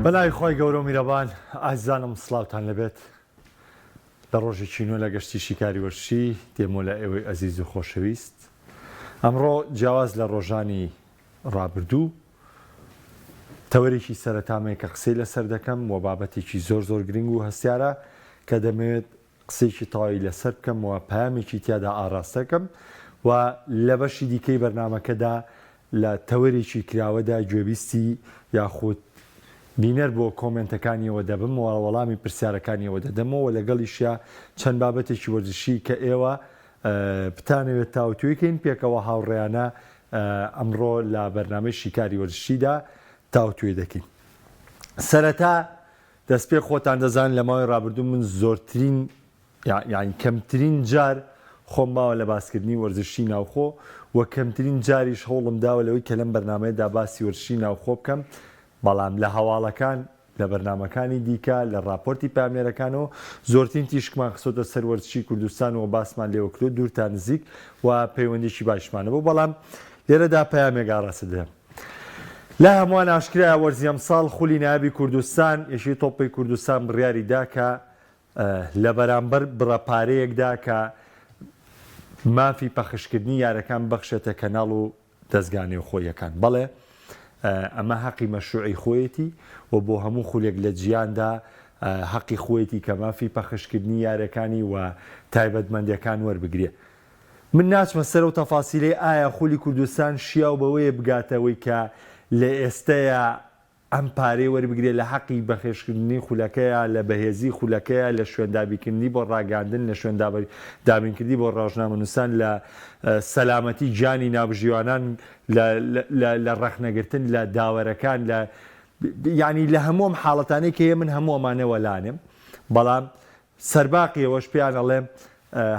بەناوی خۆی گەورە و میرەبان ئازیزانم سڵاوتان لەبێت لە ڕۆژێکی نوێ لە گەشتی شیکاری وەرشی دێمۆ لە ئێوەی ئەزیز و خۆشەویست ئەمڕۆ جیاواز لە ڕۆژانی ڕابردوو تەوەرێکی سەرەتامەیە کە قسەی لەسەر دەکەم و بابەتێکی زۆر گرنگ و هەستیارە کە دەمەوێت قسێکی تەواوی لەسەر بکەم و پامێکی تیادا ئاراستەکەم و لە بەشی دیکەی بەرنامەکەدا لە تەوەرێکی کراوەدا گوێبیستی یاخود بینەر بۆ کۆمنتەکانیەوە دەبم و وەڵامی پرسیارەکانیەوە دەدەمەوە لەگەڵیشە چەند بابەتێکی وەرزشی کە ئێوە بتانەوێت تاوتوێکین پێکەوە هاوڕێیانە ئەمڕۆ لە بەرنامەی شیکاری وەرزشیدا تاوتوێ دەکەین. سەرەتا دەست پێ خۆتان دەزان لە ماوەی ڕابردوو من زۆرترین یعنی کەمترین جار خۆم ماوە لە باسکردنی وەرزشی ناوخۆ و کەمترین جاریش هەوڵم داوە لەوەی کە لەم بەرنامەیەدا باسی وەرزشی ناوخۆ بکەم، بەڵام لە هەواڵەکان لە بەرنامەکانی دیکە لە راپۆرتی پامێرەکانەوە زۆرترین تیشکمان خسۆتە سەر وەرزشی کوردستان و باسمان لێوە کرد دوورتان نزیک و پەیوەندێکی باشمانە بوو، بەڵام لێرەدا پەیامێک ئاڕاستە دەدەم. لە هەمووان ئاشکرایە وەرزی ئەمساڵ خولی نایابی کوردستان یەشی تۆپی کوردستان بڕیاری دا کە لە بەرامبەر بڕەپارەیەکدا کە مافی پەخشکردنی یارەکان بەخشێتە کەناڵ و دەستگانەی خۆیەکان. بەڵێ ئەمە حەقی مەشروعی خۆیەتی و بۆ هەموو خولێک لە جیاندا حەقی خۆیەتی کە مافی پەخشکردنی یارەکانی و تایبەتمەندیەکان وەربگرێ. من ناچمە سەر و تەفاسیلەی ئایا خولی کوردستان شیاو بەوەیە بگاتەوەی کە لە ئێستەیە ئەم پارەی وەربگرێ لە حەقی بەخێشکردنی خولەکەیە، لە بەهێزی خولەکەیە، لە شوێندابیکردنی بۆ ڕاگاندن، لە شوێندابینکردی بۆ ڕۆژنامەنووسان، لە سەلامەتی گیانی ناوژیوانان، لە ڕەخنەگرتن لە داوەرەکان، یعنی لە هەموم حاڵەتانەی کە من هەموو ئەمانە وەلانم، بەڵام سەرباقیەوەش پێیان ئەڵێم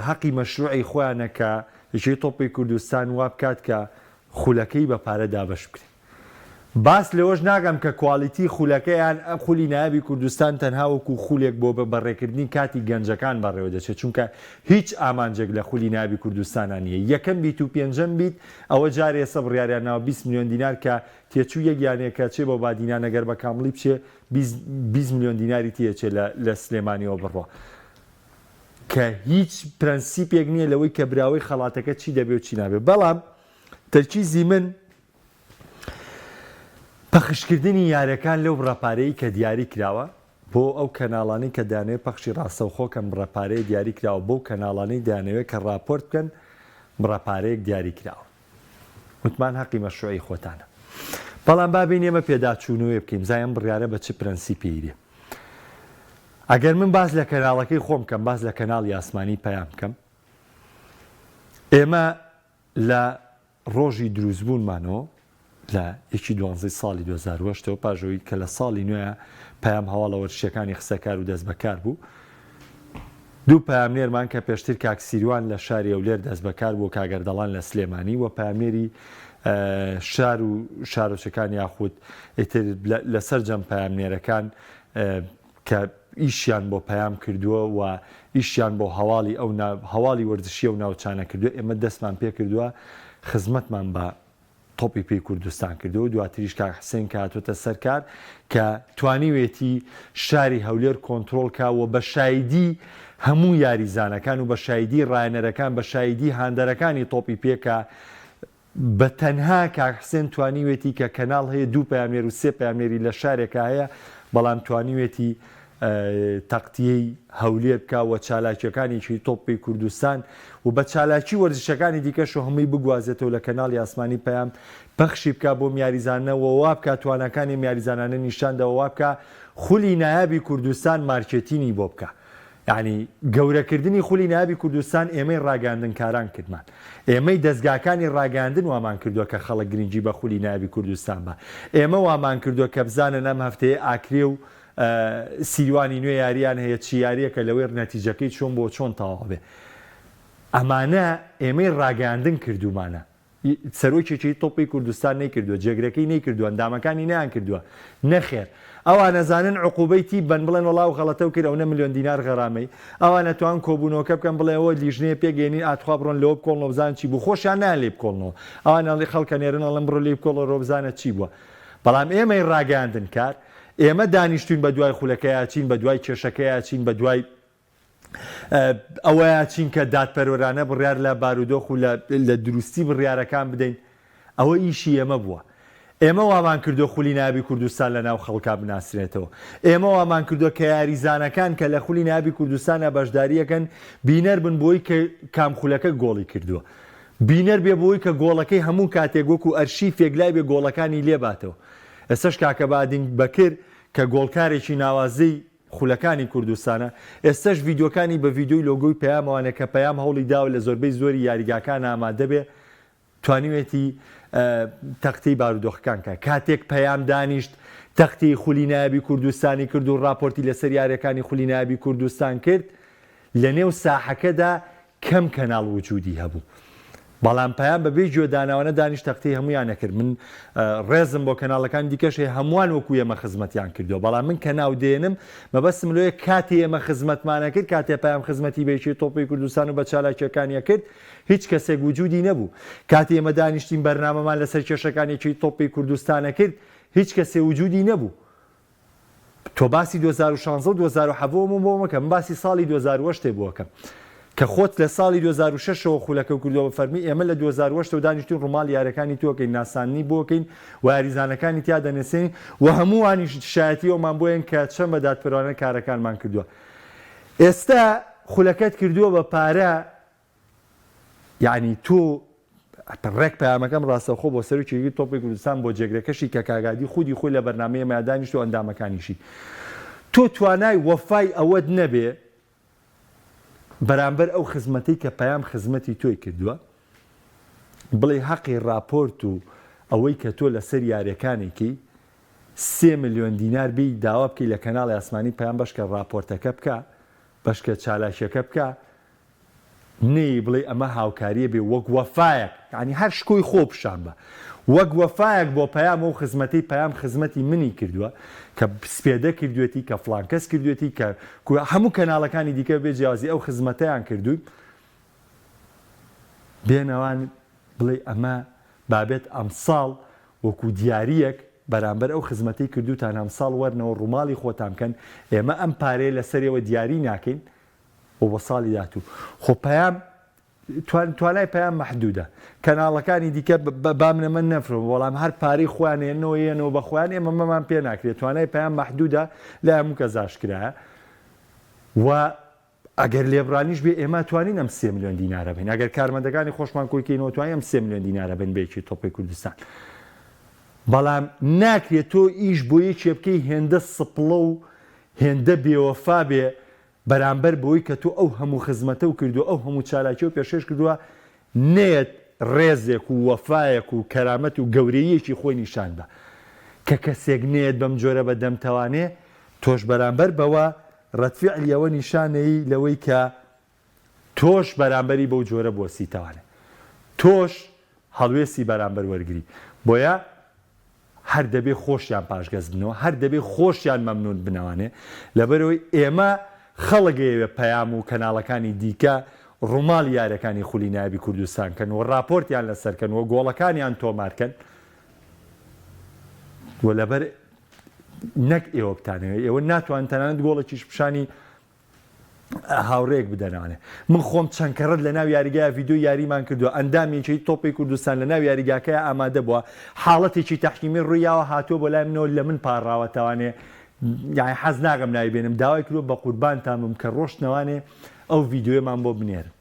حەقی مەشروعی خۆیانە کە یەکێتی تۆپی کوردستان وا بکات کە خولەکەی بە پارە دابەش بکرێت. باس لەوەش ناگەم کە کوالیتی خولەکەیان ئەم خولی نایابی کوردستان تەنها وەکو خولێک بۆ بەڕێکردنی کاتی گەنجەکان بەڕێوە دەچێت، چونکە هیچ ئامانجێک لە خولی نایابی کوردستانان نییە. یەکەم بیت و پێنجەم بیت ئەوە جارێ ئێستا بڕیاریان ناوە 20 میلیۆن دینار کە تێچوو یەکیانەیە چێ بۆ بادینا نەگەر بە کامڵی بچێ 20 میلیۆن دیناری تێچێ لە سلێمانیەوە بڕۆ، کە هیچ پرەنسیپێک نییە لەوەی کە براوەی خەڵاتەکە چی دەبێت و چی نابێت. بەڵام تەرکیزی من پەخشکردنی یارەکان لەو بڕەپارەی کە دیاری کراوە بۆ ئەو کەناڵانەی کە دانەوێت پەخشی ڕاستەوخۆکەن بڕەپارەی دیاری کراوە بۆ کەناڵانەی دانەوێت کە راپۆرت بکەن بڕەپارەیەک دیاری کراوە. وتمان حەقی مەشروعی خۆتانە. بەڵام بابین ئێمە پێداچوونەوەی بکەین زایم بڕیارە بە چ پرەنسیپیری. ئەگەر من باز لە کەناڵەکەی خۆم کەم باز لە کەناڵی ئاسمانی پەیام بکەم، ئێمە لە ڕۆژی دروستبوونمانەوە لە 12 ساڵی 2008 پاژەوەی کە لە ساڵی نوێە پەیام هەواڵە وەرزشیەکانی خسەکار و دەست بەکار بوو، دوو پەیامنێرمان کە پێشتر کاکسیروان لە شاری ئەولێر دەست بەکار بوو کاگەردەڵان لە سلێمانی و پەیامنێری شار و شارۆچەکان یاخود لەسەر جەم پەیامنێرەکان کە ئیشیان بۆ پەیام کردووە و ئیشیان بۆ هەواڵی وەرزشیە و ناوچانە کردووە، ئێمە دەستمان پێ کردووە خزمەتمان بە تۆپی پێی کوردستان کردو، دواتریش کاک حسێن کە هاتوۆتە سەرکار کە توانیوێتی شاری هەولێر کۆنتترۆل کاوە بە شایدی هەموو یاریزانەکان و بە شایدی ڕایەنەرەکان بە شایدی هاندەرەکانی تۆپی پێکە بە تەنها کاک حسێن توانیوێتی کە کەناڵ هەیە دوو پەیامنێر و سێ پەیامنێری لە شارێکە هەیە، بەڵام توانیوێتی تەقتیەی هەولێر بکە و چالاکیەکانیی تۆپی کوردستان و بە چالاکی وەرزشەکانی دیکەش و هەمووی بگوازێتەوە لە کەناڵی ئاسمانی پەیام پەخشی بکە بۆ میاریزانەوە وا بکە توانەکانی میاریزانانە نیشاندەوە وا بکە خولی نایابی کوردستان مارکێتینی بۆ بکە. یعنی گەورەکردنی خولی نایابی کوردستان ئێمەی ڕاگەاندنکاران کردمان، ئێمەی دەستگاکانی ڕاگەاندن وامان کردووە کە خەڵک گرنگی بە خولی نایابی کوردستان بە، ئێمە وامان کردووە کە بزانن ئەم هەفتەیە ئاکرێ و سیروانی نوێ یاریان هەیە چی یاریەکە لەوەی نەتیجەکەی چۆن بۆ چۆن تەواو بێ. ئەمانە ئێمەی ڕاگەاندن کردومانە، سەرۆکێکی تۆپی کوردستان نەیکردووە، جێگرەکەی نەیکردووە، ئەندامەکانی نەیان کردووە. نەخێر ئەوان نەزانن عقوبەیتی بن بڵێن وەڵاو غەڵەتە و کرد ئەو 9 میلیۆن دینار غەرامەی، ئەوان نەتوان کۆبوونەوەکە بکەن بڵێ ئەوە لیژنەیە پێگەێنین ئاتخوا بڕۆن لەوە بکۆڵنەوە بزان چی بوو، خۆشیان نان لێ بکۆڵنەوە، ئەوان ئەڵێ خەڵکە نێرن ئەڵێن بڕۆ لێ بکۆڵەوە ڕۆ بزانە چی بووە. بەڵام ئێمەی ڕاگەاندن کار ئێمە دانیشتوین بە دوای خولەکەیە چین بە دوای کێشەکەیە چین بە دوای ئەوەیە چین کە دادپەروەرانە بڕیار لە بارودۆخ و لە دروستی بڕیارەکان بدەین ئەوە ئیشی ئێمە بووە. ئێمە وامان کردو خولی نابی کوردستان لە ناو خەڵکا بناسرێتەوە. ئێمە وامان کردو کە یاریزانەکان کە لە خولی نابی کوردستانە بەشداریەکەن بینەر بن بۆی کە کامخولەکە گۆڵی کردووە. بینەر بێ بۆی کە گۆڵەکەی هەموو کاتێک وەکو ئەرشیفێک لای بێ گۆڵەکانی لێباتەوە. ئێستش کاکە بادین بەکرد کە گۆڵکارێکی ناوازەی خولەکانی کوردستانە ئێستش ڤیددیۆکانی بە ڤیددیۆی لۆگۆی پەیامەوانە کە پەیام هەوڵی داوە لە زۆربەی زۆری یاریگاکان ئامادە بێ توانیوێتی تەختەی بارودۆخەکان کە کاتێک پەیام دانیشت تەختی خولی نایابی کوردستانی کرد و راپۆرتی لەسەر یاریەکانی خولی نایابی کوردستان کرد لە نێو ساحەکەدا کەم کەناڵ وجودی هەبوو. بەڵام پەیام بەبێ گوێداناوانە دانیشت تەختەی هەمویان نەکرد. من ڕێزم بۆ کەناڵەکان دیکەش هەمووان وەکو ئێمە خزمەتیان کردووە، بەڵام من کە ناو دێنم مەبەستم لێ کاتی ئێمە خزمەتمانە کرد، کاتێ پەیام خزمەتی بێکی تۆپی کوردستان و بە چالاکیەکانیە کرد هیچ کەسێک وجودی نەبوو. کاتی ئێمە دانیشتین بەرنامەمان لەسەر کێشەکانێکی تۆپی کوردستانە کرد هیچ کەسێ وجودی نەبوو. تۆ باسی 2016 و 2007 بۆ مەکەم، باسی ساڵی 2008 بووەکەم کە خۆت لە ساڵی 2006ەوە خولەکە کردەوە فەرمی ئێمە لە 2008 دانیشتین ڕووماڵ یارەکانی تۆکەین ناسانی بۆکەین و یاریزانەکانی تیا دەنێسین و هەمووانی شایەتیەوەمان بۆیان کە چەند بە دادپەروانە کارەکانمان کردووە. ئێستا خولەکەت کردووە بە پارە، یعنی تۆ ڕێک پەیامەکەم ڕاستەوخۆ بۆ سەرۆکی تۆپی کوردستان بۆ جێگرەکەشی کە کاگادی خودی خۆی لە بەرنامەیە مادانیشت و ئەندامەکانیشی تۆ توانای وەفای ئەوەت نەبێ بەرامبەر ئەو خزمەتی کە پەیام خزمەتی تۆی کردووە بڵێ حەقی راپۆرت و ئەوەی کە تۆ لەسەر یاریەکانێکی 3 ملیۆن دینار بی داوا بکەی لە کەناڵی ئاسمانی پەیام بەشکە راپۆرتەکە بکە بەشکە چالاکیەکە بکە نەی بڵێ ئەمە هاوکاریە بێ وەک وەفایەک، یعنی هەر شکۆی خۆ پیشان بە وەک وەفایەک بۆ پەیام و خزمەتی پەیام خزمەتی منی کردووە کە سپێدە کردوێتی کە فڵانکەس کردوێتی کە هەموو کەناڵەکانی دیکە بێ جیازی ئەو خزمەتەیان کردووی بێنەوان بڵێ ئەمە بابێت ئەمساڵ وەکو دیاریەک بەرامبەر ئەو خزمەتی کردوتان ئەمساڵ وەرنەوە ڕووماڵی خۆتان بکەن ئێمە ئەم پارەیە لەسەرەوە دیاری ناکەین و بە ساڵی داهاتوو. خۆ پەیام توانای پەیام مەحدودە، کەناڵەکانی دیکە بامنە من نەفرم بەڵام هەر پارەی خۆیانێنەوە یەنەوە بە خۆیان ئێمە مەمان پێ ناکرێت، توانای پەیام مەحدودە لە هەموو کەزاشکرایە و ئەگەر لێبڕانیش بێ ئێمە توانین ئەم 3 ملیۆن دینارە بین، ئەگەر کارمەندەکانی خۆشمان کۆیکەینەوە توانین ئەم 3 ملیۆن دینارە بن بێکی تۆپی کوردستان. بەڵام ناکرێت تۆ ئیش بۆ یەکێ بکەی هێندە سپڵە و هێندە بێوەفا بێ بەرامبەر بۆی کە تۆ ئەو هەموو خزمەتە و کردو ئەو هەموو چالاکی و پێشێش کردووە نێت ڕێزێک و وەفایەک و کەرامەت و گەورەیەکی خۆی نیشان بە کە کەسێک نێت بەم جۆرە بەدەمتەوانێ تۆش بەرامبەر بەوە ڕەتفیعلیەوە نیشانەی لەوەی کە تۆش بەرامبەری بەو جۆرە بۆسیتەوانێ تۆش هەڵوێستی بەرامبەر وەرگری بۆیە هەر دەبێ خۆشیان پاشگەز بنەوە هەر دەبێ خۆشیان مەمنون بنەوانێ لەبەرەوەی ئێمە خەڵگەیەوێ پەیام و کەناڵەکانی دیکە ڕووماڵ یارەکانی خولی نایابی کوردستان کەن و راپۆرتیان لەسەرکەن و گۆڵەکانیان تۆمارکەن و لەبەر نەک ئێوە بتانەوە ئێوە ناتوان تەنانەت گۆڵێکیش پیشانی هاوڕێک بدەنانێ. من خۆم چەند کەڕەت لە ناو یاریگای ڤیدیۆ یاریمان کردووە ئەندامێکی تۆپی کوردستان لە ناو یاریگاکەیە ئامادە بووە حاڵەتێکی تەحکیمی ڕوویاوە هاتووە بۆ لای منەوە لە من پاڕاوەتەوانێ یعنی حەز ناگەم ناوی بێنم داوای کردووە بە قوربانتان بم کە ڕۆشتنەوانێ ئەو ڤیدیۆمان بۆ بنێرن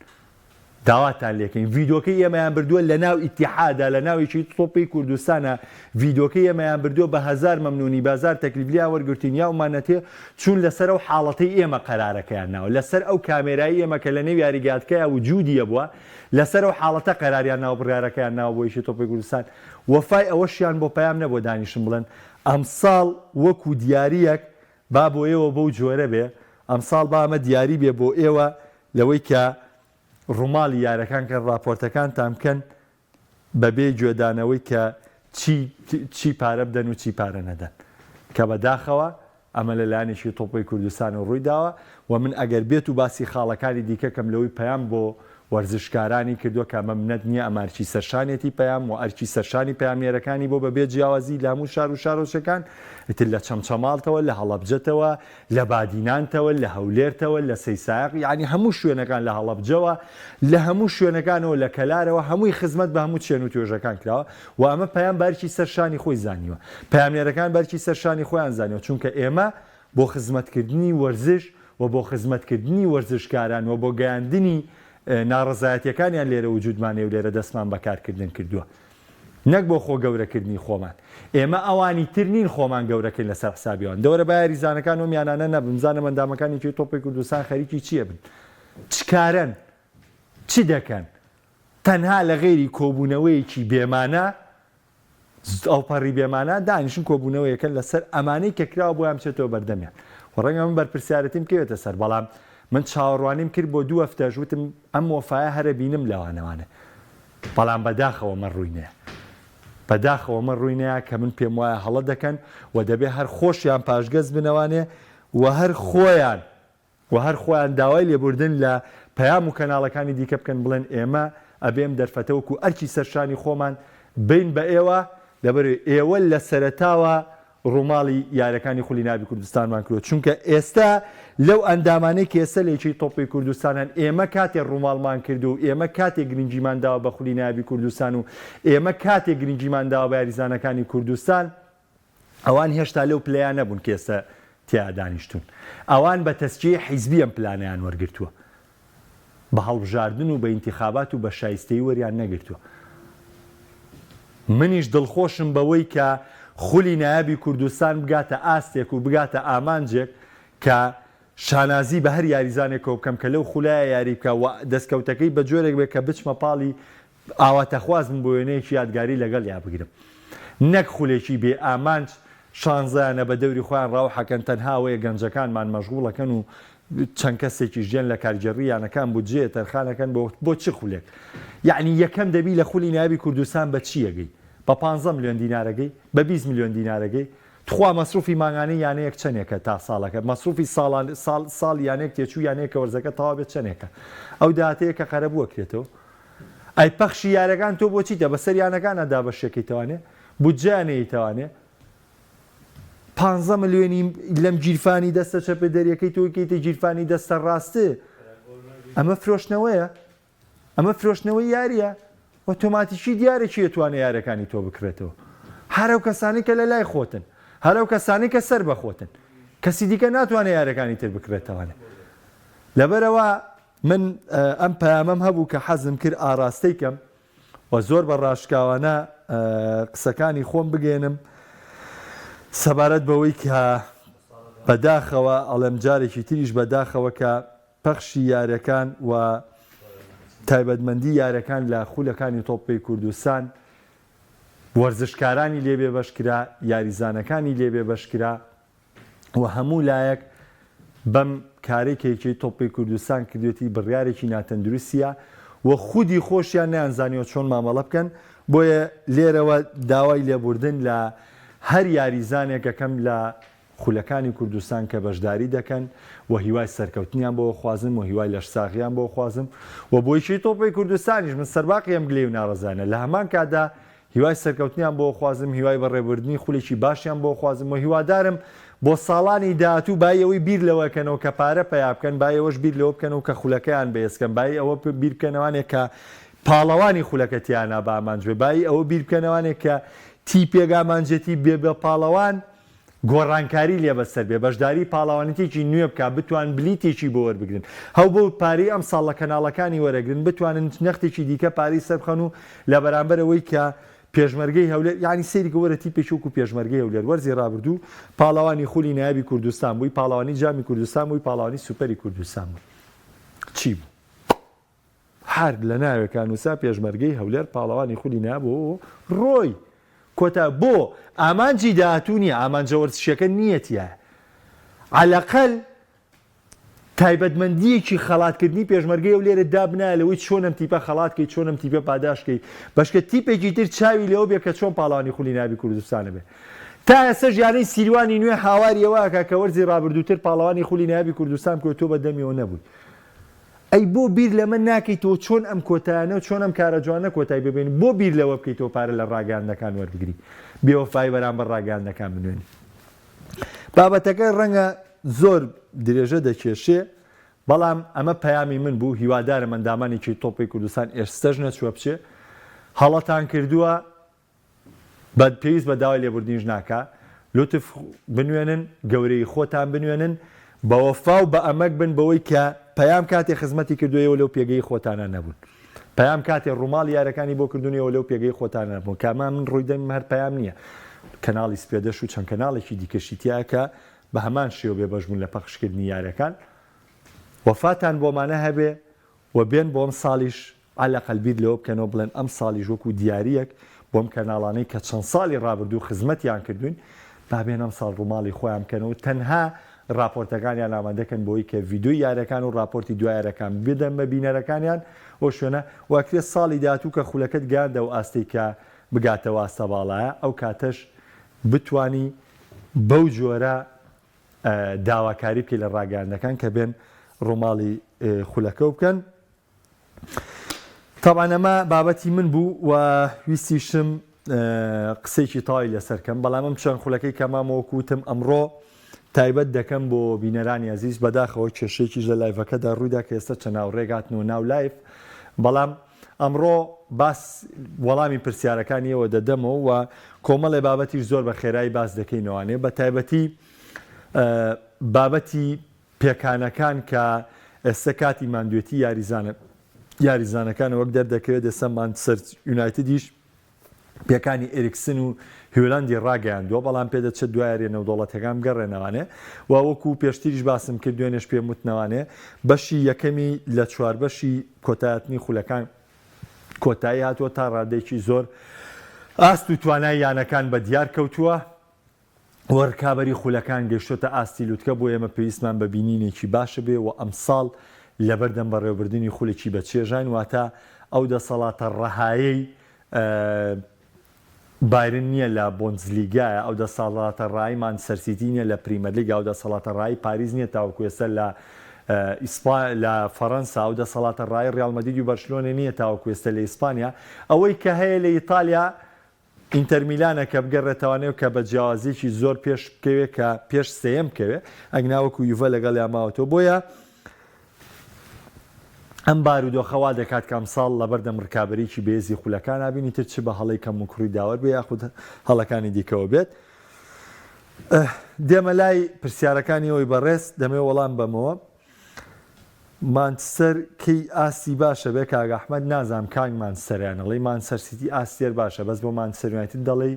داواتان لێکەین. ڤیدیۆکەی ئێمەیان بردووە لە ناو ئیتیحادا لە ناویکی تۆپی کوردستانە ڤیدیۆکەی ئێمەیان بردووە بە 1000 مەمنونی بازار تەکلیفلیا وەرگرتین یا ومانەتێ چون لەسەر ئەو حاڵەتەی ئێمە قەرارەکەیان ناوە لەسەر ئەو کامێرایی ئێمە کە لە نێو یاریگاتکەیە وجودیە بووە لەسەر ئەو حاڵەتە قەراریان ناو بڕیارەکەیان ناوە بۆ یەکی تۆپی کوردستان وەفای ئەوەشیان بۆ پەیام نەبووە دانیشن بڵێن ئەمساڵ وەکو دیاریەک با بۆ ئێوە بەو جۆرە بێ ئەمساڵ با ئەمە دیاری بێ بۆ ئێوە لەوەی کە ڕووماڵی یارەکان کە راپۆرتەکانتان بکەن بەبێ گوێدانەوەی کە چی پارە بدەن و چی پارە نەدەن کە بەداخەوە ئەمە لەلایەنێکی تۆپی کوردستان و ڕووی داوە و من ئەگەر بێت و باسی خاڵەکانی دیکە کەم لەوەی پەیام بۆ وەرزشکارانی کردووە کە ئەمە منەت نییە ئەمارچی سەرشانێتی پەیام و ئەرچی سەرشانی پەیامێرەکانی بۆ بەبێ جیاوازی لە هەموو شار و شارۆچەکان ئیتر لە چەمچەماڵتەوە لە هەڵەبجەتەوە لە بادینانتەوە لە هەولێرتەوە لە سەیسایق یعنی هەموو شوێنەکان لە هەڵەبجەوە لە هەموو شوێنەکانەوە لە کەلارەوە هەمووی خزمەت بە هەموو چێن و توێژەکان کراوە و ئەمە پەیام بارکی سەرشانی خۆی زانیوە پەیامێرەکان بارکی سەرشانی خۆیان زانیوە چونکە ئێمە بۆ خزمەتکردنی وەرزش و بۆ خزمەتکردنی وەرزشکاران و بۆ گەیاندنی ناڕزایەتیەکانیان لێرە وجودمانێ و لێرە دەستمان بەکارکردن کردووە نەک بۆ خۆ گەورەکردنی خۆمان ئێمە ئەوانی تر نین خۆمان گەورەکەین لەسەر حسابیەوەن دەورە با یاریزانەکان و میانانە نەبن بزانە ئەندامەکانی تۆپی کوردستان خەریکی چییە بن چکارن چی دەکەن تەنها لە غێری کۆبوونەوەیەکی بێمانە ئەوپەڕی بێمانە دانیشن کۆبوونەوەیەکەن لەسەر ئەمانەی کە کراوە بۆ ئەم چێتەوە بەردەمیان و ڕەنگە من بەرپرسیارەتیم کەوێتە سەر بەڵام من چاوەڕوانیم کرد بۆ 2 هەفتە ژوتم ئەم وەفایە هەرە بینم لەوانەوانە بەڵام بەداخەوە من ڕووینەیە بەداخەوە من ڕووینەیە کە من پێم وایە هەڵە دەکەن و دەبێ هەر خۆشیان پاشگەز بنەوانێ و هەر خۆیان داوای لێبوردن لە پەیام و کەناڵەکانی دیکە بکەن بڵێن ئێمە ئەبێم دەرفەتەوەکو ئەرکی سەرشانی خۆمان بین بە ئێوە لەبەر ئێوە لە سەرەتاوە ڕووماڵی یارەکانی خولی ناوی کوردستانمان کرد چونکە ئێستا لەو ئەندامانەی کە ئێستا لێکی تۆپی کوردستانان ئێمە کاتێک ڕووماڵمان کرد و ئێمە کاتێک گرنگیمان داوە بە خولی ناوی کوردستان و ئێمە کاتێک گرنگیمان داوە بە یاریزانەکانی کوردستان ئەوان هێشتا لەو پلەیان نەبوون کە ئێستا تیا دانیشتون ئەوان بە تەسجیل حیزبی ئەم پلانەیان وەرگرتووە بە هەڵبژاردن و بە ئینتیخابات و بە شایستەی وەریان نەگرتووە منیش دڵخۆشم بەوەی کە خولی نایابی کوردستان بگاتە ئاستێک و بگاتە ئامانجێک کە شانازی بە هەر یاریزانێکەوە بکەم کە لەو خولایە یاری بکە و دەستکەوتەکەی بە جۆرێک بێت کە بچمە پاڵی ئاواتەخوازم بۆ وێنەیەکی یادگاری لەگەڵ یا بگرم نەک خولێکی بێ ئامانج شانزانە بە دەوری خۆیان ڕاو حەکەن تەنهاوەیە گەنجەکانمان مەشغوڵەکەن و چەند کەسێکی ژێن لە کارگەڕیانەکان بودجێ تەرخانەکەن بۆ چ خولێک یعنی یەکەم دەبی لە خولی نایابی کوردستان بە چیەگەی بە 15 میلیۆن دینارەگەی بە 20 میلیۆن دینارەگەی تخوا مەسروفی ماگانەی یانەیەک چەندێکە تا ساڵەکە مەسروفی ساڵ یانێک تێچوو یانەیەکە وەرزەکە تەوا بێت چەندێکە ئەو داهاتەیە کە قەرە بووەکرێتەوە ئەی پەخشی یارەکان تۆ بۆچیتە بەسەر یانەکانەدا بەشێکیتوانێ بودجیانەیەتوانێ 15 میلیۆنی لەم گیرفانی دەستە چەپە دەریەکەی تۆکەیتە گیرفانی دەستە ڕاستە ئەمە فرۆشتنەوەیە ئەمە فرۆشتنەوەی یاریە ئۆتۆماتیکی دیارێکی ئەتوانێت یارەکانی تۆ بکرێتەوە هەرو کەسانی کە لە لای خۆتن هەرو کەسانی کە سەر بەخۆتن کەسی دیکە ناتوانێت یارەکانی تر بکرێتەوەنە لەبەرەوە من ئەم پەیامەم هەبوو کە حەزم کرد ئاراستەی کەم و زۆر بە ڕاشکاوانە قسەکانی خۆم بگێنم سەبارەت بەوەی کە بەداخەوە ئەڵێم جارێکی تریش بەداخەوە کە پەخشی یاریەکان و تایبەتمەندی یارەکان لە خولەکانی تۆپی کوردستان وەرزشکارانی لێبێ بەشکرا یاریزانەکانی لێبێ بەشکرا و هەموو لایەک بەم کارێکێکی تۆپی کوردستان کردوێتی بڕیارێکی ناتەندروستیە و خودی خۆشیان نەیانزانیەوە چۆن مامەڵە بکەن بۆیە لێرەوە داوای لێبوردن لە هەر یاریزانێک یەکەم لە خولەکانی کوردستان کە بەشداری دەکەن و هیوای سەرکەوتنیان بۆ خوازم و هیوای لەشساغیان بۆ خوازم و بۆیشی تۆپی کوردستانیش من سەرباقی ئەم گلێ و ناڕزانە لە هەمان کادا هیوای سەرکەوتنیان بۆ خوازم هیوای بەڕێبردنی خولێکی باشیان بۆ خوازم و هیوادارم بۆ ساڵانی داهاتوو بایەوەی بیر لەوەکەنەوە کە پارە پیا بکەن بایەوەش بیر لەوە بکەنەوە کە خولەکەیان بەهێزکەن بای ئەوە بیرکەنەوانێک کە پاڵەوانی خولەکەتیانە بە ئامانجێ بای ئەوە بیرکەنەوانێک کە تی پێگامانجێتی بێ بە پاڵەوان گۆڕانکاری لێ بەسەر بێ بەشداری پاڵەوانێتێکی نوێ بکە بتوان بلیتێکی بۆ وەربگرن هەو بۆ پارەی ئەم ساڵ لە کەناڵەکانی وەرەگرن بتوانن نەختێکی دیکە پارەی سەرخەن و لە بەرامبەرەوەی کە پێشمەرگەی هەولێر یعنی سێریکە وەرەتی پێشوک و پێشمەرگەی هەولێر وەرزی ڕابردوو پاڵەوانی خولی نایابی کوردستان بووی پاڵەوانی جامی کوردستان بووی پاڵەوانی سوپەری کوردستان بوو چی بوو هەر لە ناوێکان وسا پێشمەرگەی هەولێر پاڵەوانی خولی نابوو ڕۆی کۆتا بۆ ئامانجی داهاتوو نییە ئامانجە وەرزشیەکە نیەتیە عەلەقەل تایبەتمەندیەکی خەڵاتکردنی پێشمەرگەی ئەو لێرە دابنایە لەوەی چۆنم تیپە خەڵاتکەی چۆنم تیپە پاداشکەی بەشکە تیپێکی تر چاوی لەوە بێ کە چۆن پاڵەوانی خولی ناوی کوردستانە بێ تا ئێستا ژیانەی سیروانی نوێ هاواریەوەکە کە وەرزی ڕابردووتر پاڵەوانی خولی ناوی کوردستان کۆتۆ بە دەمیەوە نەبووی ئەی بۆ بیر لە من ناکەیتەوە چۆن ئەم کۆتایانە و چۆن ئەم کارە جوانە کۆتای ببین بۆ بیر لەوە بکەیتەوە پارە لە ڕاگەاندەکان وەربگری بێوەفای بەرامبەر ڕاگەاندەکان بنوێن بابەتەکە ڕەنگە زۆر درێژە دەکێشێ بەڵام ئەمە پەیامی من بوو هیوادارم ئەندامانێکی تۆپی کوردستان ئێستەش نەچوە بچێ هەڵەتان کردووە بە پێویست بە داوای لێبوردنیش ناکە لوتف بنوێنن گەورەی خۆتان بنوێنن بە وەفا و بە ئەمەک بن بەوەی کە پەیام کاتێ خزمەتی کردووەوە لەو پێگەی خۆتانە نەبوون پەیام کاتێ ڕووماڵ یارەکانی بۆ کردوونەوە لەو پێگەی خۆتانە نەبوون کامان من ڕووی دەم هەر پەیام نییە کەناڵی سپێدەش و چەند کەناڵێکی دیکەشیتیە کە بە هەمان شێوە بێ بەشبوون لە پەخشکردنی یارەکان وەفاتان بۆمانە هەبێ و بێن بۆم ساڵیش عەلەقەل بیر لەوە بکەنەوە بڵێن ئەم ساڵیش وەکو دیاریەک بۆم کەناڵانەی کە چەند ساڵی ڕابردوو خزمەتیان کردوین بابێن ئەم ساڵ ڕووماڵی خۆیان بکەنەوە تەنها راپۆرتەکانیان ئامادەکەن بۆی کە ڤیدۆی یارەکان و راپۆرتی دوای یارەکان بدەن بە بینەرەکانیان ئەو شوێنە واکرێ ساڵی داهاتوو کە خولەکەت گاردە و ئاستی کە بگاتەوە ئاستە باڵایە ئەو کاتەش بتانی بەو جۆرە داواکاری بکەی لە ڕاگەاندەکان کە بێن ڕووماڵی خولەکە بکەن تاوان ئەمە بابەتی من بوو و ویستیشم قسەیکی تاوی لەسەرکەم بەڵام ئەم چەند خولەکەی کەمامەوە کوتم ئەمڕۆ تایبەت دەکەم بۆ بینەرانی عزیز بەداخەوە کێشەیەکیش لە لایڤەکەدا ڕوویدا کە ئێستا چەند ناوڕێگاتنەوە ناو لایڤ بەڵام ئەمڕۆ باس وەڵامی پرسیارەکانیەوە دەدەمەوە و کۆمەڵێ بابەتیش زۆر بە خێرایی باس دەکەینەوانێ بە تایبەتی بابەتی پێکانەکان کە ئێستا کاتی ماندوێتی یاریزانەکان وەک دەردەکەوێت ئێستا مانچستەر یونایتدیش پێکانی ئێریکسن و هیولاندی ڕاگەیاندووە بەڵام پێدەچێت دوایە نەودەوڵەتەکان بگەڕێنەوانێ و وەکو پێشتریش باسم کرد دوێنێش پێم وتنەوانێ بەشی یەکەمی لە چوار بەشی کۆتایەتنی خولەکان کۆتایی هاتووە تا ڕادێکی زۆر ئاست و توانای یانەکان بە دیار کەوتووە وەرکابەری خولەکان گەشتۆتە ئاستی لووتکە بۆ ئێمە پێویستمان بە بینینێکی باشە بێ و ئەمساڵ لەبەردەم بەڕێوەبردننی خولێکی بە چێژان واتە ئەو دەسەڵاتە ڕەهایی بایرن نییە لە بۆنزلیگایە ئەو دەسەڵاتە ڕایمان سەرسیتی نیە لە پریمەرلیگ ئەو دەسەڵاتە ڕایی پاریز نییە تاوەکو ئێستا لە فەڕەنسا ئەو دەسەڵاتە ڕای ڕیال مەدرید و بەرشلۆنە نییە تاوەکو ئێستا لە ئیسپانیا ئەوەی کە هەیە لە ئیتالیا ئینتەر میلانە کە بگەڕێتەوانێ و کە بە جیاوازیەکی زۆر پێش بکەوێت کە پێش سێەم بکەوێت ئەگناوەکو یوڤە لەگەڵ یاماوەتەوە بۆیە ئەم بارودۆخەوا دەکات کەم ساڵ لەبەردەم ڕکابەرێکی بێزی خولەکان نبینی تر چ بە هەڵی کەم و کوڕی داوەر بێ یاخود هەڵەکانی دیکەوە بێت دێمە لای پرسیارەکانی ئەوی بەڕێز دەمێ وەڵام بەمەوە مانچستەر کەی ئاسی باشە بێ کاگە ئەحمەد نازانم کانگ مانچستەریانەڵی مانچستەر سیتی ئاسیەر باشە بەس بۆ مانچستەر یونایتد دەڵێ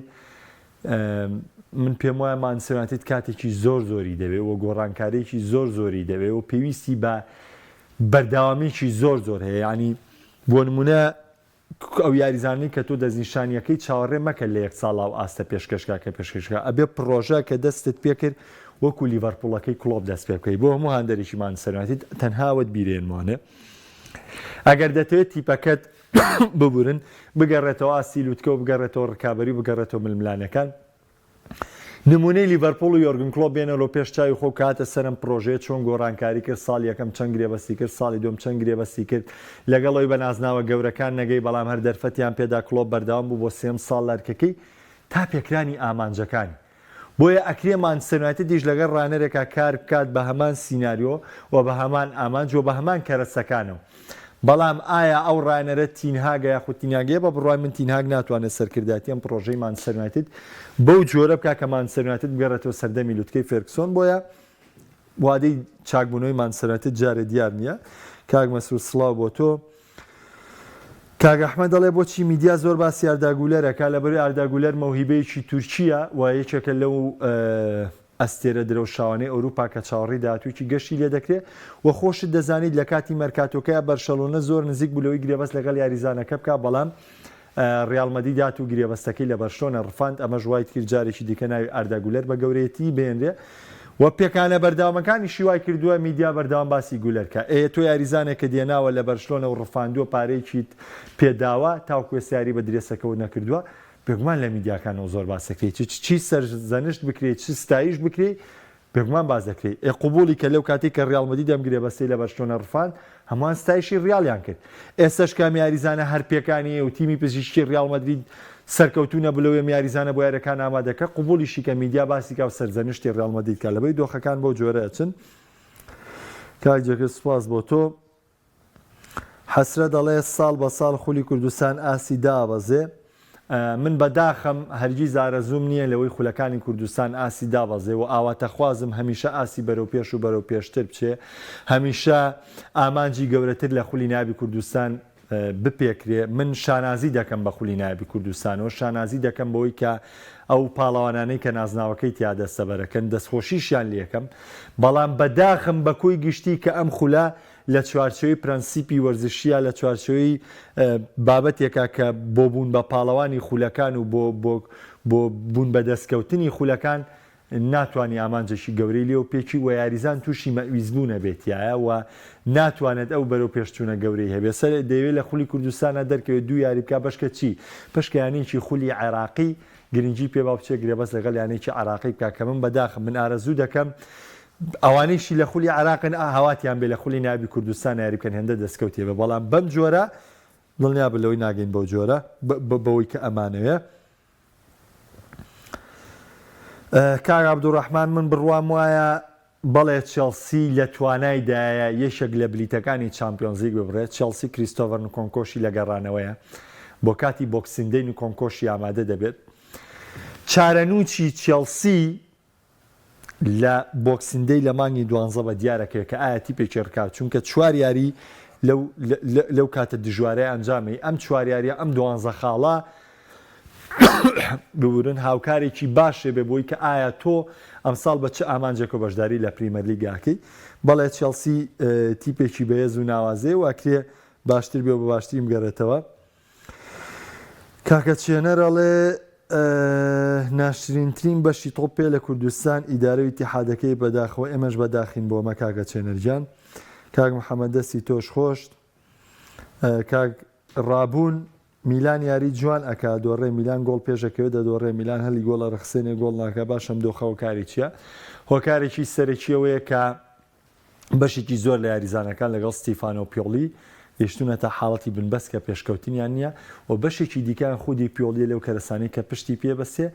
من پێم وایە مانچستەر یونایتد کاتێکی زۆر زۆری دەوێت و گۆڕانکاریی زۆر زۆری دەوێت و پێویستی بە بەرداوامیکی زۆر زۆر هەیە ینی بۆ نمونە ئەو یاریزانانی کە تۆ دەستنیشانیەکەی چاوەڕێ مەکە لە یەک ساڵ و ئاستە پێشکەشکا کە پێشکەشکە ئەبێ پرۆژە کە دەستت پێکرد وەکو لیڤەرپوڵەکەی کڵۆب دەست پێ بکەی بۆ هەموو هەندێکی مانچستەر یونایتد تەنهاوت بیرێنوانە ئەگەر دەتەوێت تیپەکەت ببورن بگەڕێتەوە ئاستی لووتکە و بگەڕێتەوە ڕکابەری بگەڕێتەوە ململانەکان نمونەی لیڤەرپوڵ و یۆرگن کلۆپ بێنەوە پێش چاوی خۆ کاتە سەرم پرۆژەیە چۆن گۆڕانکاری کرد ساڵ یەکەم چەند گرێبەستی کرد ساڵی دوم چەند گرێبەستی کرد لەگەڵەوەی بە نازناوە گەورەکان نەگەی بەڵام هەر دەرفەتیان پێدا کلۆپ بەردەوام بوو بۆ سێم ساڵ لەرکەکەی تا پێکرانی ئامانجەکانی بۆیە ئەکرێ مانچستەر یونایتدیش لەگەڵ ڕانەرێکە کار بکات بە هەمان سیناریۆ و بە هەمان ئامانج و بە هەمان کەرەسەکانەوە بەڵام ئایا ئەو ڕانەرە تینهاگە یاخود تیناگەیە بە بڕای من تینهاگ ناتوانێت سەرکرداتی ئەم پرۆژەی مانچستەر یونایتد بەو جۆرە بکات کە مانچستەر یونایتد بگەڕێتەوە سەردەمی لووتکەی فێرگسۆن بۆیە وادەی چاکبوونەوەی مانچستەر یونایتد جارێ دیار نییە کاک مەسعود سڵاو بۆ تۆ کاک ئەحمەد دەڵێ بۆچی میدیا زۆر باسی ئارداگولەرەکە لەبەرەوەی ئارداگولەر مەوهیبەیەکی تورکیە و یەکێکە لەو ئەستێرە درەوشاوانەی ئەوروپا کە چاوەڕێی داهاتوویەکی گەشتی لێ دەکرێت و خۆشت دەزانیت لە کاتی مەرکاتۆکەیە بەرشەلۆنە زۆر نزیک بوو لەوەی گرێبەست لەگەڵ یاریزانەکە بکە بەڵام ڕیال مەدرید دات و گرێبەستەکەی لە بەرشلۆنە ڕفاند ئەمە ژوای کرد جارێکی دیکە ناوی ئارداگولەر بە گەورەیەتی بێنرێ و پێکانە بەرداوامەکانی شیوای کردووە میدیا بەرداوام باسی گولەرکە تۆ یاریزانێکە دێناوە لە بەرشلۆنە و ڕفاندووە پارەیەکی پێداوە تاوکو سیاری بە درێسەکەەوە نەکردووە پێگومان لە میدیاکانەوە زۆر باسەکەی چی سەرزەنشت بکرێت چی ستایش بکرێت بێگومان باز دەکرێت قوبولی کە لەو کاتێک کە ڕیال مەدرید دەمگرێ بەسەی لە بەرشلۆنە ڕفان هەمووان ستایشی ڕیالیان کرد ئێستاش کام یاریزانە هەر پێکانی و تیمی پزیشکی ڕیال مەدرید سەرکەوتونە بلەوێ یاریزانە بۆ یاریەکان ئامادەکە قوبولیشی کە میدیا باسی کا و سەرزەنشتی ڕیال مەدرید کە لەبەری دۆخەکان بۆ جۆرە ئەچن کاک جەگە سوپاس بۆ تۆ حەسرە دەڵێ ساڵ بە ساڵ خولی کوردستان ئاسی دابەزێ من بەداخەم هەرگیز ئارەزووم نییە لەوەی خولەکانی کوردستان ئاسی دابەزێ و ئاواتەخوازم هەمیشە ئاسی بەرەو پێش و بەرەو پێشتر بچێ هەمیشە ئامانجی گەورەتر لە خولی ناوی کوردستان بپێکرێ من شانازی دەکەم بە خولی ناوی کوردستانەوە شانازی دەکەم بۆی کە ئەو پاڵەوانانەی کە نازناوەکەی تیادە سەبەرەکەن دەستخۆشیشیان لێکم بەڵام بەداخم بەکۆی گشتی کە ئەم خولە لە چوارچەوەی پرەنسیپی وەرزشیە لە چوارچەوەی بابەتێکە کە بۆ بوون بە پاڵەوانی خولەکان و بۆ بوون بە دەستکەوتنی خولەکان ناتوانانی ئامانجێکی گەورەی لێ و پێکی و یاریزان تووشی مەویزبوونە بێتیایە و ناتوانێت ئەو بەرەو پێشچوونە گەورەی هەبێ سەر دەیەوێت لە خولی کوردستانە دەرکەوێت دوو یاری بکە بەشکە چی پشکیانێکی خولی عێراقی گرنگی پێ با بچێ گرێبەست لەگەڵ یانێکی عێراقی بکە کە من بەداخم من ئارەزوو دەکەم ئەوانەیشی لە خولی عێراقن هاواتیان بێ لە خولی ناوی کوردستان یاری بکەن هێندە دەستکەوتێ بە بەڵام بەم جۆرە دڵنیا بە لەوەی ناگەین بەو جۆرە بەوەی کە ئەمانەوێ کاک عەبدوڕەحمان من بڕوام وایە بەڵێ چێلسی لە توانایدایە یەشێک لە بلیتەکانی چامپیۆنز لیگ ببڕێت چێلسی کریستۆفەر نکۆنکۆشی لە گەڕانەوەیە بۆ کاتی بۆکسینگدەی نکۆنکۆشی ئامادە دەبێت چارەنووچی چێلسی لە بۆکسینگدەی لە مانگی 12 بە دیارەکەوێت کە ئایا تیپێکی ڕکات چونکە چوار یاری لەو کاتە دژوارەی ئەنجامی ئەم چوار یاریە ئەم 12 خاڵە ببورن هاوکارێکی باشێ بێ بۆی کە ئایا تۆ ئەمساڵ بە چه ئامانجێک و بەشداری لە پریمەر لیگاکەی بەڵێ چێلسی تیپێکی بەهێز و ناوازێ واکرێ باشتر بێ بە باشتریم گەڕێتەوە کاکە چێنەرەڵێ ناشرینترین بەشی تۆپێ لە کوردستان ئیدارەی ئیتیحادەکەی بەداخەوە ئێمەش بەداخین بۆمە کاکە چێنەرجان کاک محەممەد دەستی تۆش خۆش کاک ڕابوون میلان یاری جوان ئەکا دۆڕێ میلان گۆڵ پێشەکەوێت دەدۆڕێ میلان هەلی گۆڵە ڕخسێنێ گۆڵ ناکە باشم دۆخەوەکاری چییە هۆکارێکی سەرەکیەوەیە کە بەشێکی زۆر لە یاریزانەکان لەگەڵ ستیفانۆ پیۆلی گەشتونە تا حاڵەتی بنبەست کە پێشکەوتنیان نییە و بەشێکی دیکان خودی پیۆلیە لەو کەرەسانی کە پشتی پێبەسێ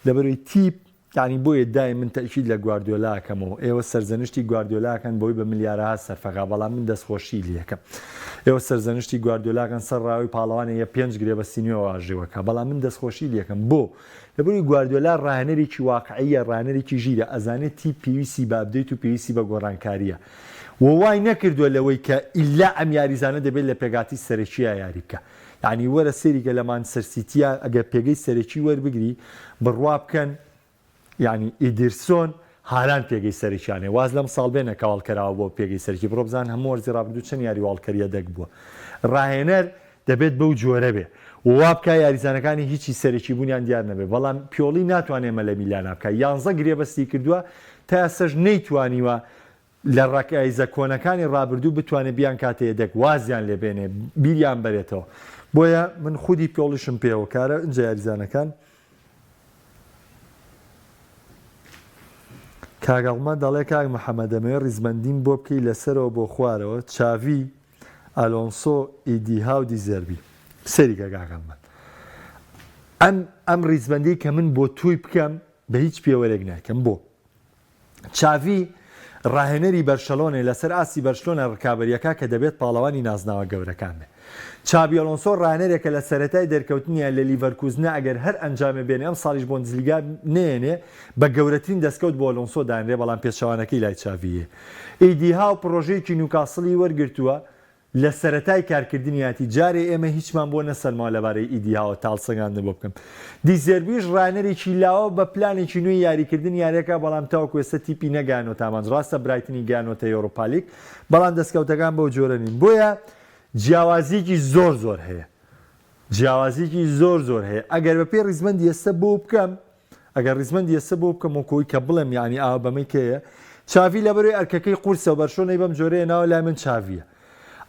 لەبەروی تیپ یعنی بۆیە دای من تەکید لە گواردیۆلاکەمەوە ئێوە سەرزەنشتی گواردیۆلاکەن بۆی بە ملیارەها سەرفەقا بەڵام من دەستخۆشی لەکەم ئێوە سەرزەنشتی گواردیۆلاکەن سەر ڕاوی پاڵەوانە یە 5 گرێ بە سینیۆ واژێوەکە بەڵام من دەستخۆشی لەکەم بۆ لەبەروی گواردیۆلا ڕاهێنەرێکی واقعیە ڕاهێنەرێکی ژیرە ئەزانێت تی پێویستی بە ئەپدەیت و پێویستی بە گۆڕانکاریە ووای نەکردووە لەوەی کە ئیلا ئەم یاریزانە دەبێت لە پێگاتی سەرەکیە یاری بکە یعنی وەرە سێریکە لە مانچستەر ئەگە پێگەی سەرەکی وەربگری بڕوا بکەن یعنی ئیدرسۆن هاران پێگەی سەرکیانێ واز لەم ساڵ بێنە کاواڵکەراوە بۆ پێگەی سەرکی بڕۆ بزان هەموو وەرزی ڕابردوو چەند یاری واڵکەریە دەک بووە ڕاهێنەر دەبێت بەو جۆرە بێ وا بکە یاریزانەکانی هیچی سەرکی بوونیان دیار نەبێ بەڵام پیۆلی ناتوانێمە لە میلانە بکە 11 گرێبەستی کردووە تا ئێستاش نەیتوانیوە لە ڕاکایزە کۆنەکانی ڕابردوو بتوانێت بیان کاتەیە دەک وازیان لێبێنێ بیریان بەرێتەوە بۆیە من خودی پیۆڵیشم پێوە کارە ئەنجا یاریزانەکان کاگەڵمە دەڵێ کاک محەممەد دەمەوێت ڕیزبەندیم بۆ بکەی لەسەرەوە بۆ خوارەوە چاوی ئەلۆنسۆ ئیدیها و دیزەربی سەریکە کاگەڵمە ئەم ڕیزبەندی کە من بۆ توی بکەم بە هیچ پێوەرێک ناکەم بۆ چاوی ڕاهێنەری بەرشەلۆنێ لەسەر ئاسی بەرشلۆنە ڕکابەریەکە کە دەبێت پاڵەوانی نازناوە گەورەکان بێ چابی ئەلۆنسۆ ڕاهێنەرێکە لە سەرەتای دەرکەوتنیە لە لیڤەرکوزنە ئەگەر هەر ئەنجامێ بێنێ ئەم ساڵیش بۆندزلیگا نێنێ بە گەورەترین دەستکەوت بۆ ئەلۆنسۆ دانرێ بەڵام پێچەوانەکەی لای چاویە ئیدیها و پرۆژەیەکی نیوکاسڵی وەرگرتووە لە سەرەتای کارکردنیاتی جارێ ئێمە هیچمان بۆ نەسەلماوە لەبارەی ئیدیهاوە تاڵسەنگاندن بۆ بکەم دیزەربیش ڕانەرێکی لاوە بە پلانێکی نوێی یاریکردن یاریەکە بەڵام تاوەکو ئێستا تیپی نەگانۆ تامانج ڕاستە برایتنی گانۆتە یۆڕۆپا لیگ بەڵام دەستکەوتەکان بەو جۆرە نین بۆیە جیاوازیەکی زۆر هەیە جیاوازیەکی زۆر هەیە ئەگەر بە پێ ڕیزمەندی ئێستا بۆ بکەم ئەگەر ڕیزمەندی ئێستا بۆ بکەم وەکۆی کە بڵێم یعنی ئاوا بەمەی کەیە چاوی لەبەروی ئەرکەکەی قورسە و بەرشۆنەی بەم جۆرەیە ناوە لای من چاویە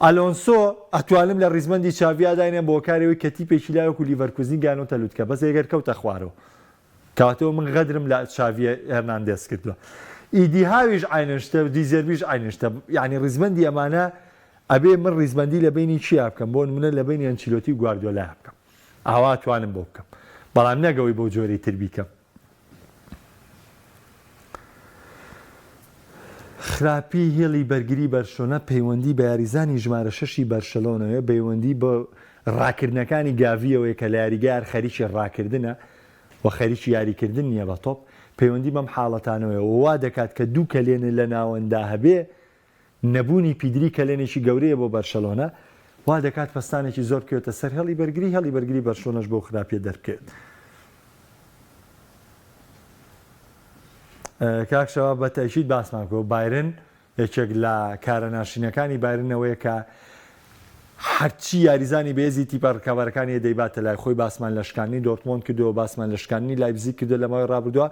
ئەلۆنسۆ ئەتوانم لە ڕیزمەندی چاویاداینێ بۆ کارەوەی کە تیپێکی لایەکو لیڤەرکوزنی گانۆتە لوتکە بەس ئەگەر کەوتە خوارەوە کاتەوە من غەدرم لە چاویە هەرناندێز کردووە ئیدی هاویش عینشتە و دیزێربیش عینشتە یعنی ڕیزبەندی ئەمانە ئەبێ من ڕیزبەندی لە بینی چیا بکەم بۆ منە لە بینی ئەنچیلۆتی و گواردیۆلا بکەم ئاوا توانم بۆ بکەم بەڵام نەگەوەی بۆ جۆرەی تر بیکەم. خراپی هێڵی بەرگری بەرشۆنە پەیوەندی بە یاریزانی ژمارە 6 بەرشەلۆنەوە پەیوەندی بە ڕاکردنەکانی گاڤیەوەی کە لە یاریگار خەریکی ڕاکردنە و خەریکی یاریکردن نییە بە تۆپ پەیوەندی بەم حاڵەتانەوەی وا دەکات کە دوو کەلێنە لە ناوەندا هەبێ نەبوونی پیدری کەلێنێکی گەورەیە بۆ بەرشەلۆنە وا دەکات پستانێکی زۆر کێتە سەر هێڵی بەرگری بەرشۆنەش بۆ خراپیە دەرکێت. کاکشەوە بە تەشید باسمان کۆ بایرن یەکێک لە کارە ناشینەکانی بایرنەوەیە کە هەرچی یاریزانی بێزی تیپە ڕکابەرەکانی دەیباتە لای خۆی باسمان لە شکانی دۆرتمۆند کردەوە باسمان لە شکانی لایپزیگ کردو لەمەوەی ڕابردووە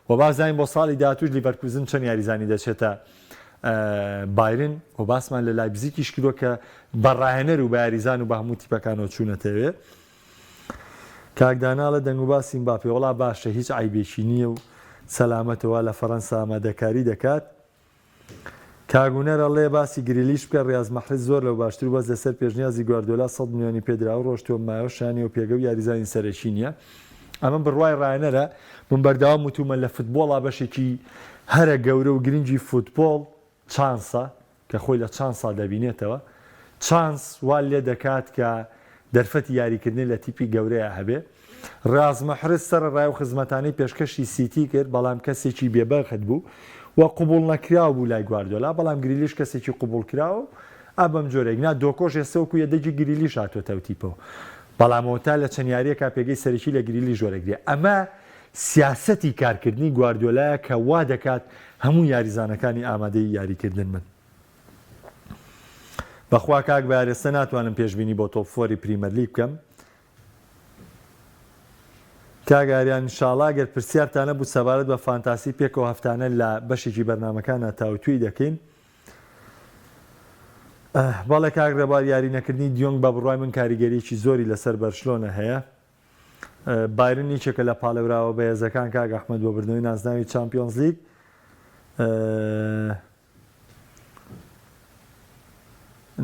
و بازانین بۆ ساڵی داهاتووش لیڤەرکوزن چەند یاریزانی دەچێتە بایرن و باسمان لە لایپزیگیش کردووە کە بەڕاهێنەر و بە یاریزان و بە هەموو تیپەکانەوە چوونەتەوێ. کاکداناڵە دەنگ و باسی مباپێ وڵا باشە هیچ عیبێکی نییە و سەلامەتەوە لە فەڕەنسا ئامادەکاری دەکات. کاگونەرەڵێ باسی گریلیش بکە ڕاز مەحرز زۆر لەو باشتر بەس لەسەر پێشنیازی گواردیۆلا 100 میلیۆنی پێدرا و ڕۆژتۆ مایۆ شانی و پێگە و یاریزانی سەرەکی نییە. ئەمە بڕوای ڕایەنەرە من بەردەوام وتومە لە فوتبۆڵا بەشێکی هەرە گەورە و گرنگی فوتبۆڵ چانسە کە خۆی لە چانسا دەبینێتەوە چانس وا لێ دەکات کە دەرفەتی یاریکردنی لە تیپی گەورەیە هەبێ. ڕاز مەحرز سەرڕای و خزمەتانەی پێشکەشی سیتی کرد بەڵام کەسێکی بێبەخت بوو و قوبوڵ نەکراو بوو لای گواردیۆلا بەڵام گریلیش کەسێکی قوبوڵ کراوە ئەبەم جۆرێک نا دۆکۆش ێسەوەکو یەدەجی گریلیش هاتوۆتە تیپەوە بەڵامەوە تا لە چەند یاریەکە پێگەی سەرەکی لە گریلی ژۆرەگرێ. ئەمە سیاسەتی کارکردنی گواردیۆلایە کە وا دەکات هەموو یاریزانەکانی ئامادەی یاریکردن من. بەخوا کاک بارێستە ناتوانم پێشبینی بۆ تۆپفۆری پریمەرلیگ بکەم. کاگاریان انشاءڵا گەر پرسیارتانە بوو سەبارەت بە فانتاسی پێکەوە هەفتانە لە بەشێکی بەرنامەکانە تاوتوی دەکەین. بەڵێ کاک ڕێبوار یاری نەکردنی دیۆنگ بە بڕوای من کاریگەریی زۆری لەسەر بەرشلۆنە هەیە. بایرن نیچێکە لە پاڵەوراوە بەهێزەکان کاک ئەحمەد بۆ بردنەوەی نازناوی چامپیۆنز لیگ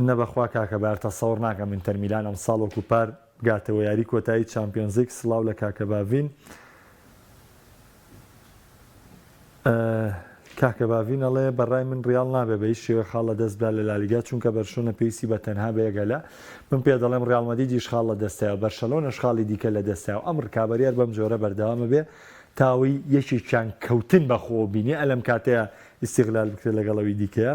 نەبەخوا کاکە بارتە سەوڕ ناکەم ئینتەر میلان ئەم ساڵ وەکو پار گاتەوە یاری کۆتایی چامپیۆنز لیگ سڵاو لە کاکە باڤین. کاکە باڤین ئەڵێ بەڕای من ڕیاڵ نابێ بە هیچ شێوە خاڵ لە دەستدا لە لالیگا چونکە بەرشۆنە پێویستی بە تەنها بەیەگەلە من پێ دەڵێم ڕیاڵ مەدریدیش خاڵ لە دەستایە بەرشەلۆنەش خاڵی دیکە لە دەستایە ئەم ڕکابەریار بەم جۆرە بەردەوامە بێ تاوەی یەکێکیان کەوتن بەخۆ بینێ ئەلەم کاتەیە ئیستیغلال بکرێت لەگەڵەوەی دیکەیە.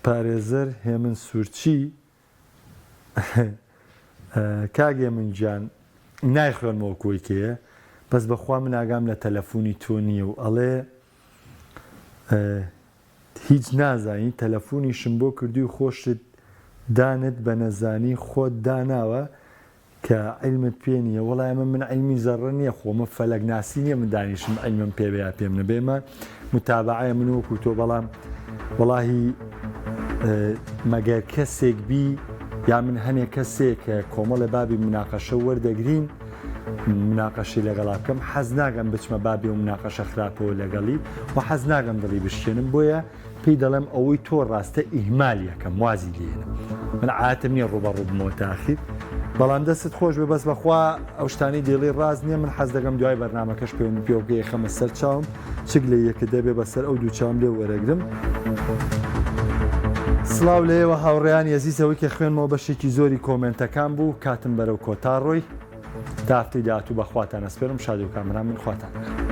پارێزەر هێمن سوورچی کاگێ من گیان نایخوێنمەوە کۆیکەیە بەس بەخوا من ئاگام لە تەلەفۆنی تۆ نییە و ئەڵێ هیچ نازانی تەلەفۆنیشم بۆ کردی و خۆشت دانت بە نەزانی خۆت داناوە کە عیلمت پێ نییە وەڵای ئەمە من عیلمی زەڕە نییە خۆمە فەلەک ناسی نییە من دانیشم عیلمم پێ بەیە پێم نەبێمە متابعە من وەکو تۆ بەڵام وەڵاهی مەگەر کەسێک بی یا من هەنێک کەسێک کە کۆمەڵە بابی مناقەشە وەردەگرین مناقەشی لەگەڵا بکەم حەز ناگەم بچمە بابی و مناقەشە خراپەوە لەگەڵی و حەز ناگەم دڵی بشکێنم بۆیە پێی دەڵێم ئەوەی تۆ ڕاستە ئیهمال یەکەم وازی لێنم من عادەتم نییە ڕوبەڕوو بمەوە تاخیر بەڵام دەست خۆش بێ بەس بەخوا ئەو شتانی دێڵی ڕاز نییە من حەز دەگەم دوای بەرنامەکەش پێوەنی پێوەگەی خەمە سەر چاوم چک لە یەکە دەبێ بەسەر ئەو دوو چاوم لێ وەرەگرم. سڵاو لێەوە هاوڕێیان یەزیزەوەی کە خوێنمەوە بەشێکی زۆری کۆمنتەکان بوو کاتم بەرەو کۆتا ڕۆی تا هەفتەی داهاتوو بەخواتان ئەسپێرم شاد و کامران من خواتان.